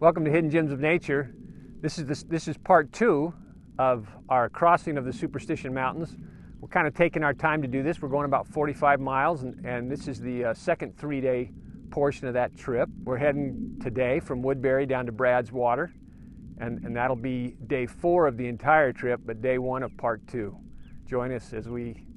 Welcome to Hidden Gems of Nature. This is part 2 of our crossing of the Superstition Mountains. We're kind of taking our time to do this. We're going about 45 miles, and this is the second 3-day portion of that trip. We're heading today from Woodbury down to Brad's Water, and that'll be day 4 of the entire trip, but day 1 of part 2. Join us as we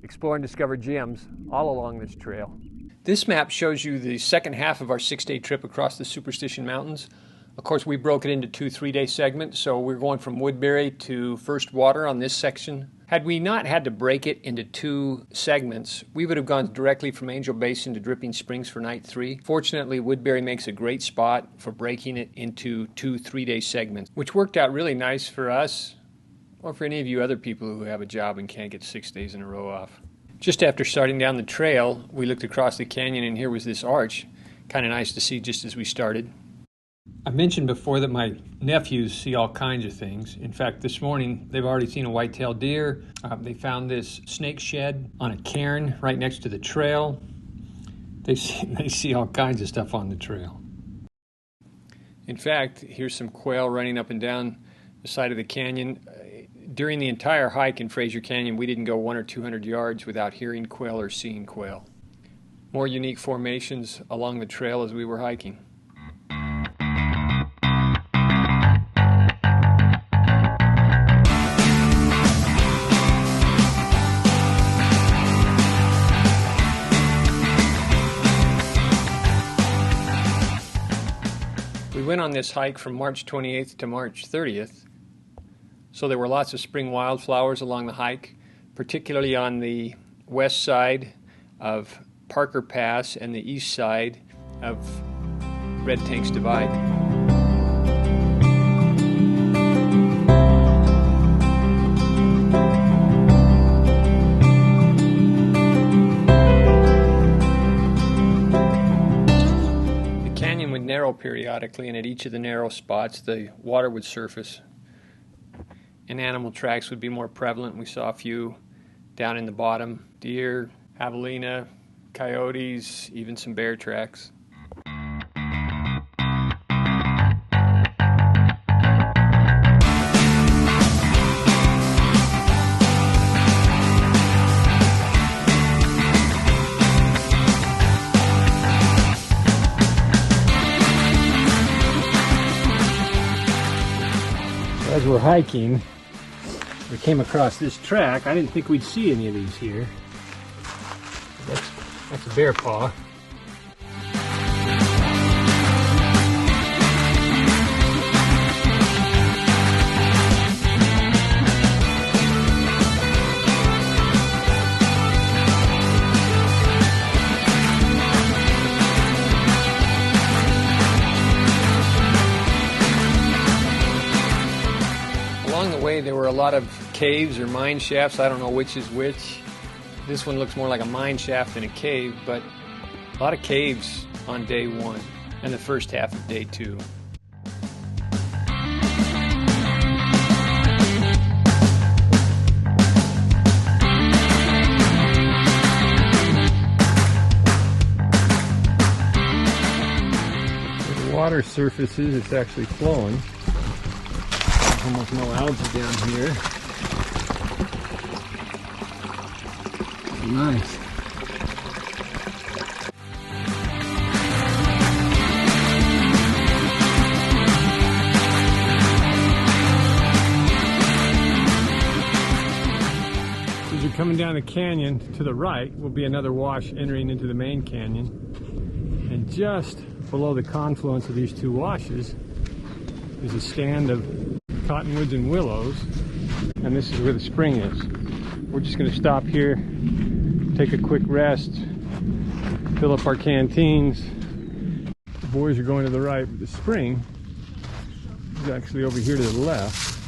explore and discover gems all along this trail. This map shows you the second half of our 6-day trip across the Superstition Mountains. Of course, we broke it into 2 3-day segments, so we're going from Woodbury to First Water on this section. Had we not had to break it into 2 segments, we would have gone directly from Angel Basin to Dripping Springs for night 3. Fortunately, Woodbury makes a great spot for breaking it into 2 3-day segments, which worked out really nice for us, or for any of you other people who have a job and can't get 6 days in a row off. Just after starting down the trail, we looked across the canyon, and here was this arch. Kind of nice to see just as we started. I mentioned before that my nephews see all kinds of things. In fact, this morning they've already seen a white-tailed deer. They found this snake shed on a cairn right next to the trail. They see all kinds of stuff on the trail. In fact, here's some quail running up and down the side of the canyon. During the entire hike in Fraser Canyon, we didn't go 100 or 200 yards without hearing quail or seeing quail. More unique formations along the trail as we were hiking. We went on this hike from March 28th to March 30th, so there were lots of spring wildflowers along the hike, particularly on the west side of Parker Pass and the east side of Red Tanks Divide. Would narrow periodically, and at each of the narrow spots the water would surface and animal tracks would be more prevalent. We saw a few down in the bottom: deer, javelina, coyotes, even some bear tracks. As we're hiking, we came across this track. I didn't think we'd see any of these here. That's a bear paw. Along the way, there were a lot of caves or mine shafts. I don't know which is which. This one looks more like a mine shaft than a cave, but a lot of caves on day 1 and the first half of day 2. Where the water surfaces, it's actually flowing. Almost no algae down here. Nice. As you're coming down the canyon, to the right will be another wash entering into the main canyon. And just below the confluence of these 2 washes is a stand of cottonwoods and willows, and this is where the spring is. We're just going to stop here, take a quick rest, fill up our canteens. The boys are going to the right, but the spring is actually over here to the left.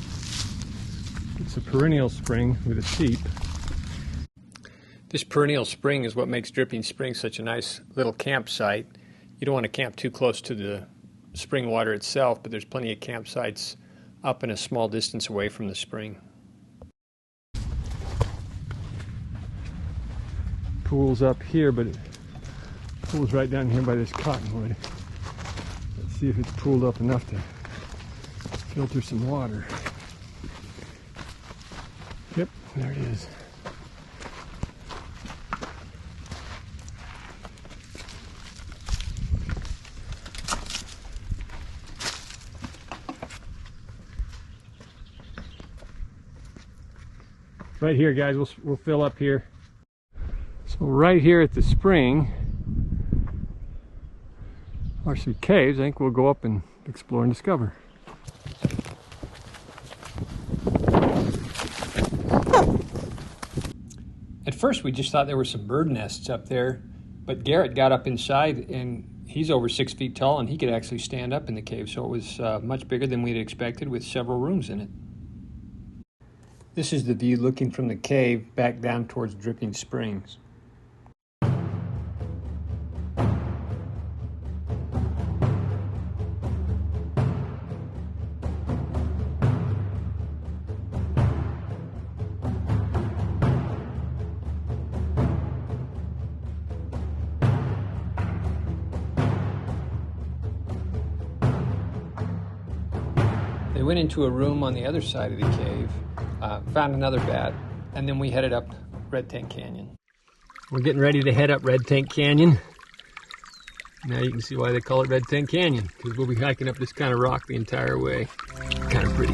It's a perennial spring with a seep. This perennial spring is what makes Dripping Springs such a nice little campsite. You don't want to camp too close to the spring water itself, but there's plenty of campsites up and a small distance away from the spring. Pool's up here, but it pool's right down here by this cottonwood. Let's see if it's pooled up enough to filter some water. Yep, there it is. Right here, guys, we'll fill up here. So right here at the spring are some caves. I think we'll go up and explore and discover. At first we just thought there were some bird nests up there, but Garrett got up inside and he's over 6 feet tall and he could actually stand up in the cave, so it was much bigger than we'd expected with several rooms in it. This is the view looking from the cave back down towards Dripping Springs. They went into a room on the other side of the cave, found another bat, and then we headed up Red Tank Canyon. We're getting ready to head up Red Tank Canyon. Now you can see why they call it Red Tank Canyon, because we'll be hiking up this kind of rock the entire way. Kind of pretty.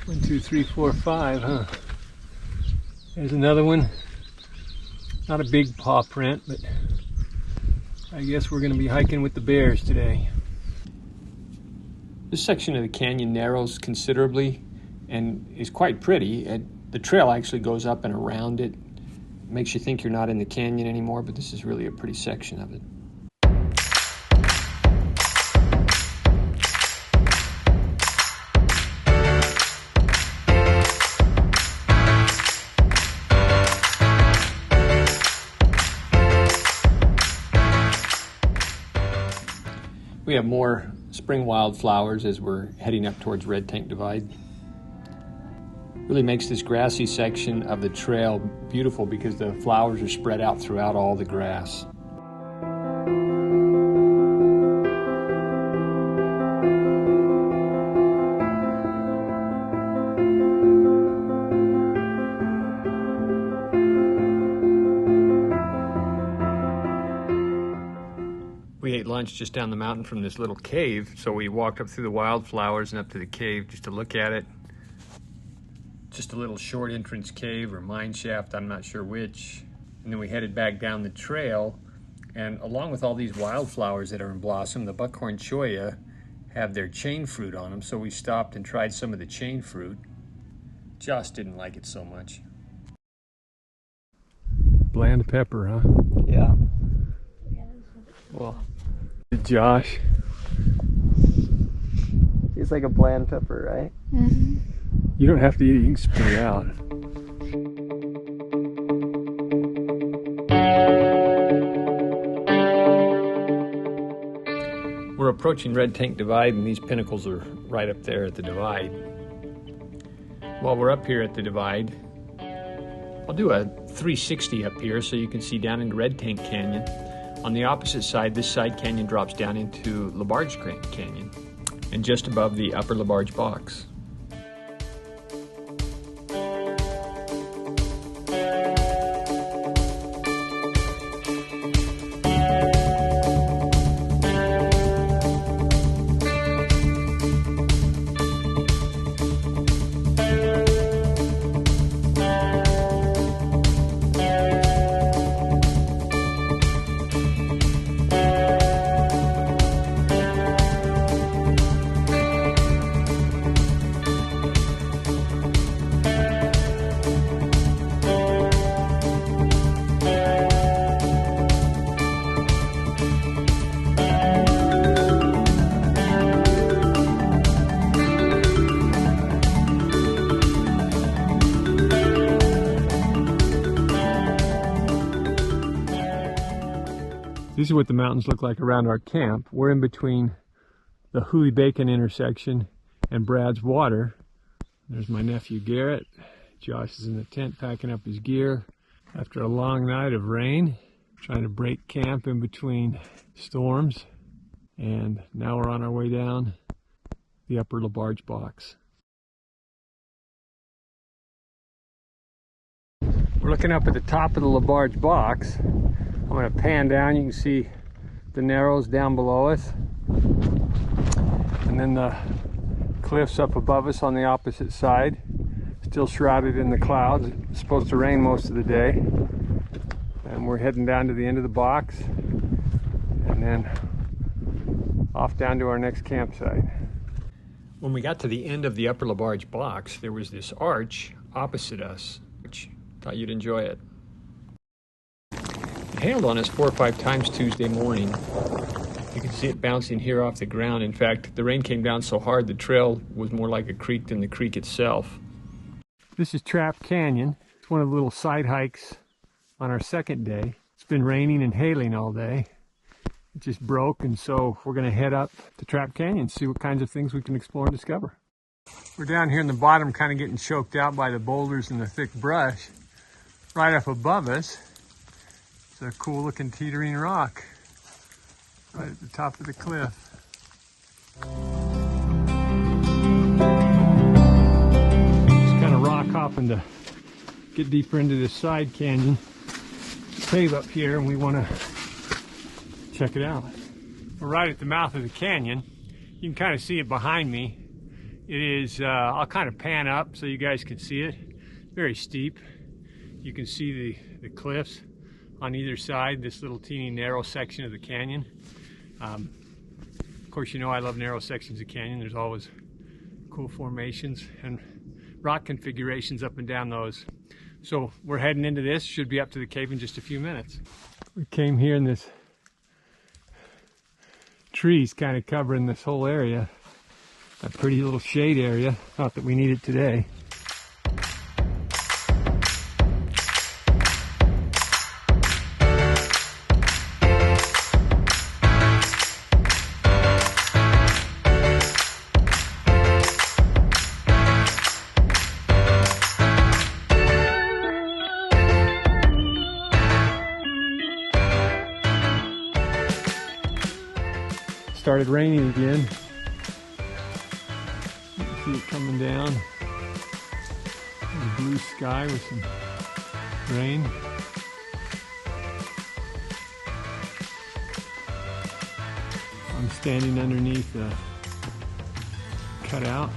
One, two, three, four, five, huh? There's another one. Not a big paw print, but I guess we're going to be hiking with the bears today. This section of the canyon narrows considerably and is quite pretty. The trail actually goes up and around it. Makes you think you're not in the canyon anymore, but this is really a pretty section of it. We have more spring wildflowers as we're heading up towards Red Tank Divide. Really makes this grassy section of the trail beautiful because the flowers are spread out throughout all the grass. We ate lunch just down the mountain from this little cave, so we walked up through the wildflowers and up to the cave just to look at it. Just a little short entrance cave or mine shaft, I'm not sure which. And then we headed back down the trail, and along with all these wildflowers that are in blossom, the buckhorn cholla have their chain fruit on them, so we stopped and tried some of the chain fruit. Josh didn't like it so much. Bland pepper, huh? Yeah. Well, Josh. Tastes like a bland pepper, right? Mm-hmm. You don't have to eat it, you can spit it out. We're approaching Red Tank Divide, and these pinnacles are right up there at the divide. While we're up here at the divide, I'll do a 360 up here so you can see down into Red Tank Canyon. On the opposite side, this side canyon drops down into LaBarge Canyon, and just above the upper LaBarge box. This is what the mountains look like around our camp. We're in between the Hooley Bacon intersection and Brad's Water. There's my nephew Garrett. Josh is in the tent packing up his gear after a long night of rain, trying to break camp in between storms. And now we're on our way down the Upper LaBarge Box. We're looking up at the top of the LaBarge Box. I'm going to pan down. You can see the Narrows down below us, and then the cliffs up above us on the opposite side, still shrouded in the clouds. It's supposed to rain most of the day, and we're heading down to the end of the box and then off down to our next campsite. When we got to the end of the Upper LaBarge Box, there was this arch opposite us, which thought you'd enjoy it. It hailed on us 4 or 5 times Tuesday morning. You can see it bouncing here off the ground. In fact, the rain came down so hard the trail was more like a creek than the creek itself. This is Trap Canyon. It's one of the little side hikes on our second day. It's been raining and hailing all day. It just broke, and so we're going to head up to Trap Canyon, see what kinds of things we can explore and discover. We're down here in the bottom, kind of getting choked out by the boulders and the thick brush. Right up above us, it's a cool looking teetering rock right at the top of the cliff. Just kind of rock hopping to get deeper into this side canyon cave up here, and we want to check it out. We're right at the mouth of the canyon. You can kind of see it behind me. It is, I'll kind of pan up so you guys can see it. Very steep. You can see the cliffs on either side, this little teeny narrow section of the canyon. Of course, you know I love narrow sections of canyon. There's always cool formations and rock configurations up and down those. So we're heading into this, should be up to the cave in just a few minutes. We came here and this trees kind of covering this whole area. A pretty little shade area. Not that we need it today. Started raining again. You can see it coming down. There's blue sky with some rain. I'm standing underneath a cutout.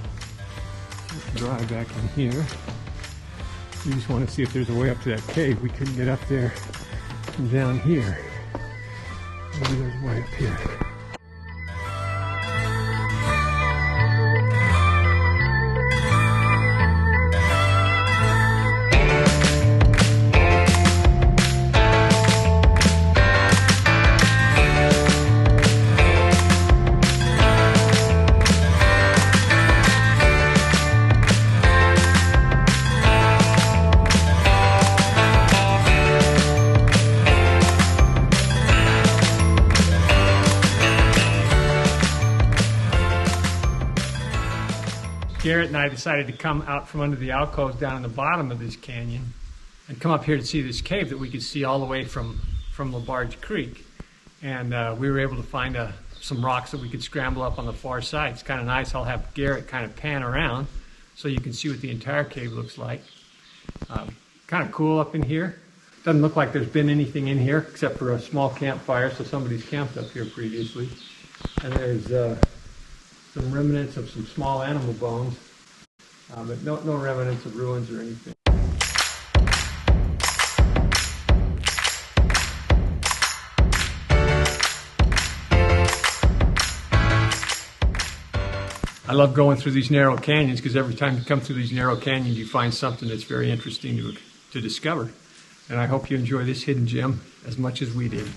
Let's drive back in here. We just want to see if there's a way up to that cave. We couldn't get up there from down here. Maybe there's a way up here. Garrett and I decided to come out from under the alcoves down in the bottom of this canyon and come up here to see this cave that we could see all the way from LaBarge Creek. And we were able to find some rocks that we could scramble up on the far side. It's kind of nice. I'll have Garrett kind of pan around so you can see what the entire cave looks like. Kind of cool up in here. Doesn't look like there's been anything in here except for a small campfire, so somebody's camped up here previously. And there's some remnants of some small animal bones, but no remnants of ruins or anything. I love going through these narrow canyons because every time you come through these narrow canyons you find something that's very interesting to discover. And I hope you enjoy this hidden gem as much as we did.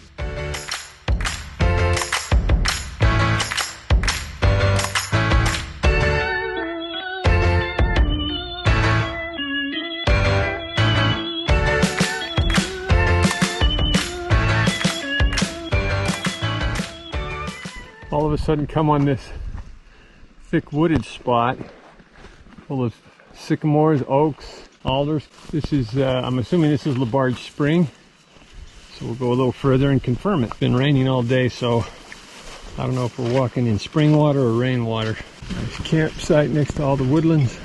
All of a sudden come on this thick wooded spot full of sycamores, oaks, alders. This is, I'm assuming this is Labarge Spring. So we'll go a little further and confirm it. It's been raining all day, so I don't know if we're walking in spring water or rainwater. Nice campsite next to all the woodlands.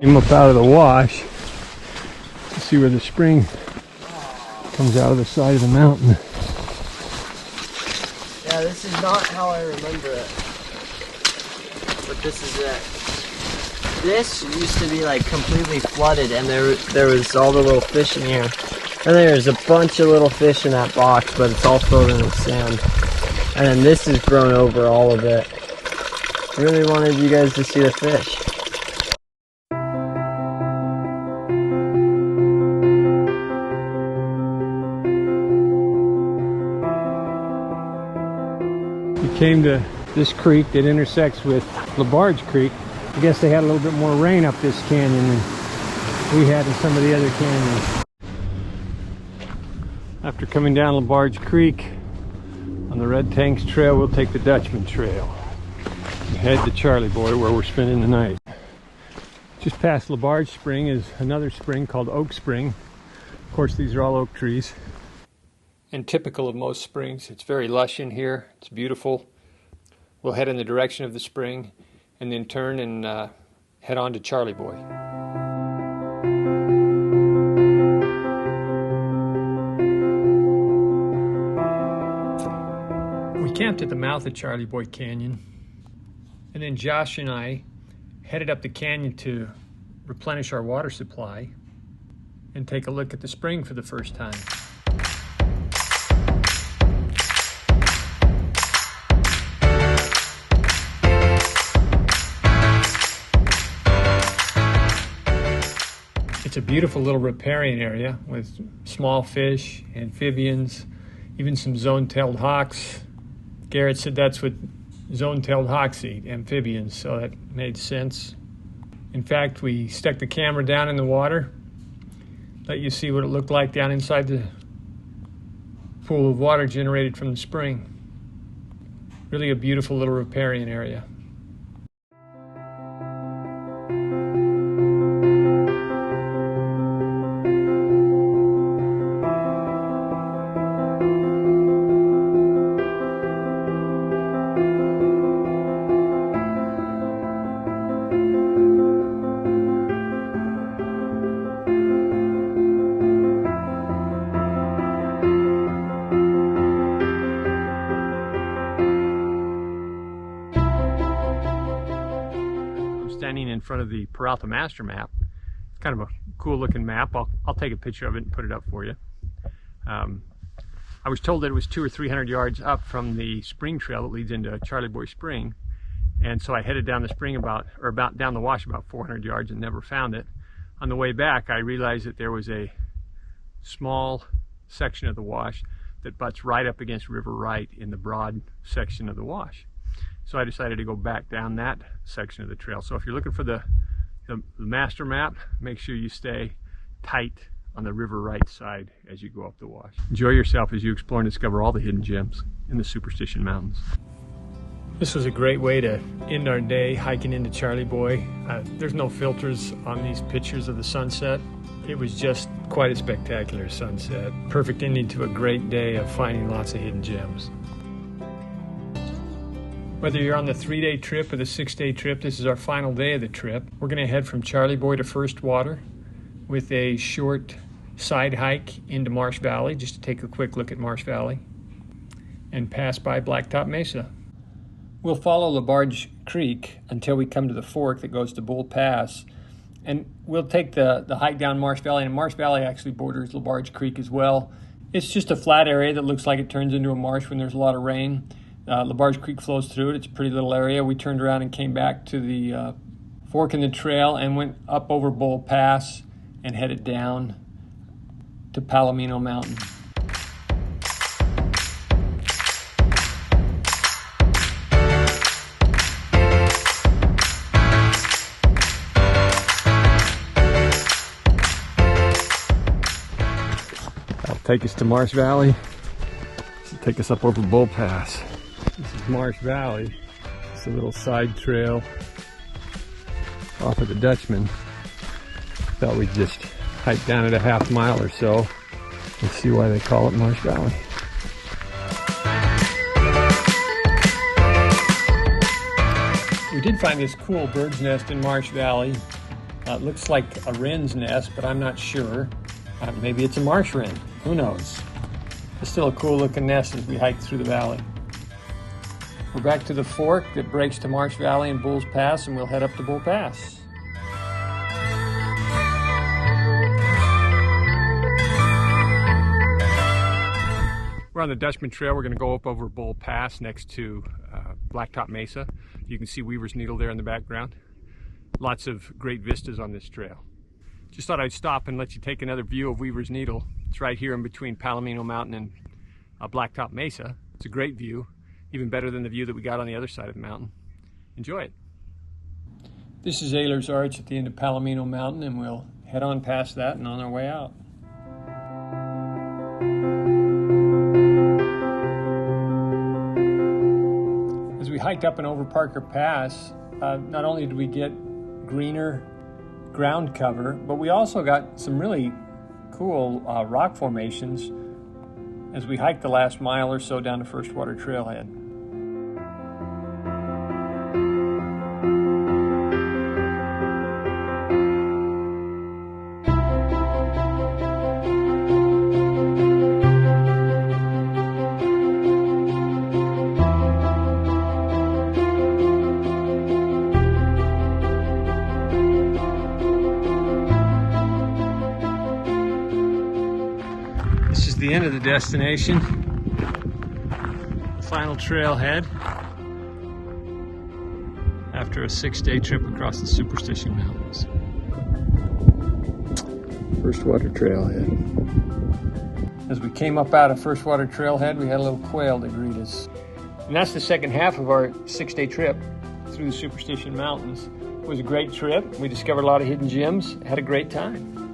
Came up out of the wash to see where the spring comes out of the side of the mountain. Yeah, this is not how I remember it. But this is it. This used to be like completely flooded, and there was all the little fish in here. And there's a bunch of little fish in that box, but it's all filled in with sand. And then this has grown over all of it. Really wanted you guys to see the fish. We came to this creek that intersects with Labarge Creek. I guess they had a little bit more rain up this canyon than we had in some of the other canyons. After coming down Labarge Creek on the Red Tanks Trail, we'll take the Dutchman Trail and head to Charlie Boy, where we're spending the night. Just past Labarge Spring is another spring called Oak Spring. Of course, these are all oak trees. And typical of most springs, it's very lush in here. It's beautiful. We'll head in the direction of the spring and then turn and head on to Charlie Boy. We camped at the mouth of Charlie Boy Canyon, and then Josh and I headed up the canyon to replenish our water supply and take a look at the spring for the first time. It's a beautiful little riparian area with small fish, amphibians, even some zone-tailed hawks. Garrett said that's what zone-tailed hawks eat, amphibians, so that made sense. In fact, we stuck the camera down in the water, let you see what it looked like down inside the pool of water generated from the spring. Really a beautiful little riparian area. Standing in front of the Peralta Master Map. It's kind of a cool looking map. I'll take a picture of it and put it up for you. I was told that it was 200 or 300 yards up from the spring trail that leads into Charlie Boy Spring, and so I headed down the spring about down the wash about 400 yards and never found it. On the way back, I realized that there was a small section of the wash that butts right up against River Right in the broad section of the wash. So I decided to go back down that section of the trail. So if you're looking for the master map, make sure you stay tight on the River Right side as you go up the wash. Enjoy yourself as you explore and discover all the hidden gems in the Superstition Mountains. This was a great way to end our day hiking into Charlie Boy. There's no filters on these pictures of the sunset. It was just quite a spectacular sunset. Perfect ending to a great day of finding lots of hidden gems. Whether you're on the 3-day trip or the 6-day trip, this is our final day of the trip. We're going to head from Charlie Boy to First Water with a short side hike into Marsh Valley, just to take a quick look at Marsh Valley, and pass by Blacktop Mesa. We'll follow Labarge Creek until we come to the fork that goes to Bull Pass, and we'll take the hike down Marsh Valley, and Marsh Valley actually borders Labarge Creek as well. It's just a flat area that looks like it turns into a marsh when there's a lot of rain. Labarge Creek flows through it. It's a pretty little area. We turned around and came back to the fork in the trail and went up over Bull Pass and headed down to Palomino Mountain. take us to Marsh Valley. This will take us up over Bull Pass. This is Marsh Valley. It's a little side trail off of the Dutchman. Thought we'd just hike down it a half mile or so and see why they call it Marsh Valley. We did find this cool bird's nest in Marsh Valley. It looks like a wren's nest, but I'm not sure. Maybe it's a marsh wren. Who knows? It's still a cool looking nest as we hike through the valley. We're back to the fork that breaks to Marsh Valley and Bull's Pass, and we'll head up to Bull Pass. We're on the Dutchman Trail. We're going to go up over Bull Pass next to Blacktop Mesa. You can see Weaver's Needle there in the background. Lots of great vistas on this trail. Just thought I'd stop and let you take another view of Weaver's Needle. It's right here in between Palomino Mountain and Blacktop Mesa. It's a great view, even better than the view that we got on the other side of the mountain. Enjoy it. This is Ehlers Arch at the end of Palomino Mountain, and we'll head on past that and on our way out. As we hiked up and over Parker Pass, not only did we get greener ground cover, but we also got some really cool rock formations as we hiked the last mile or so down to First Water Trailhead. This is the end of the destination, final trailhead after a 6-day trip across the Superstition Mountains. First Water Trailhead. As we came up out of First Water Trailhead, we had a little quail to greet us. And that's the second half of our 6-day trip through the Superstition Mountains. It was a great trip. We discovered a lot of hidden gems, had a great time.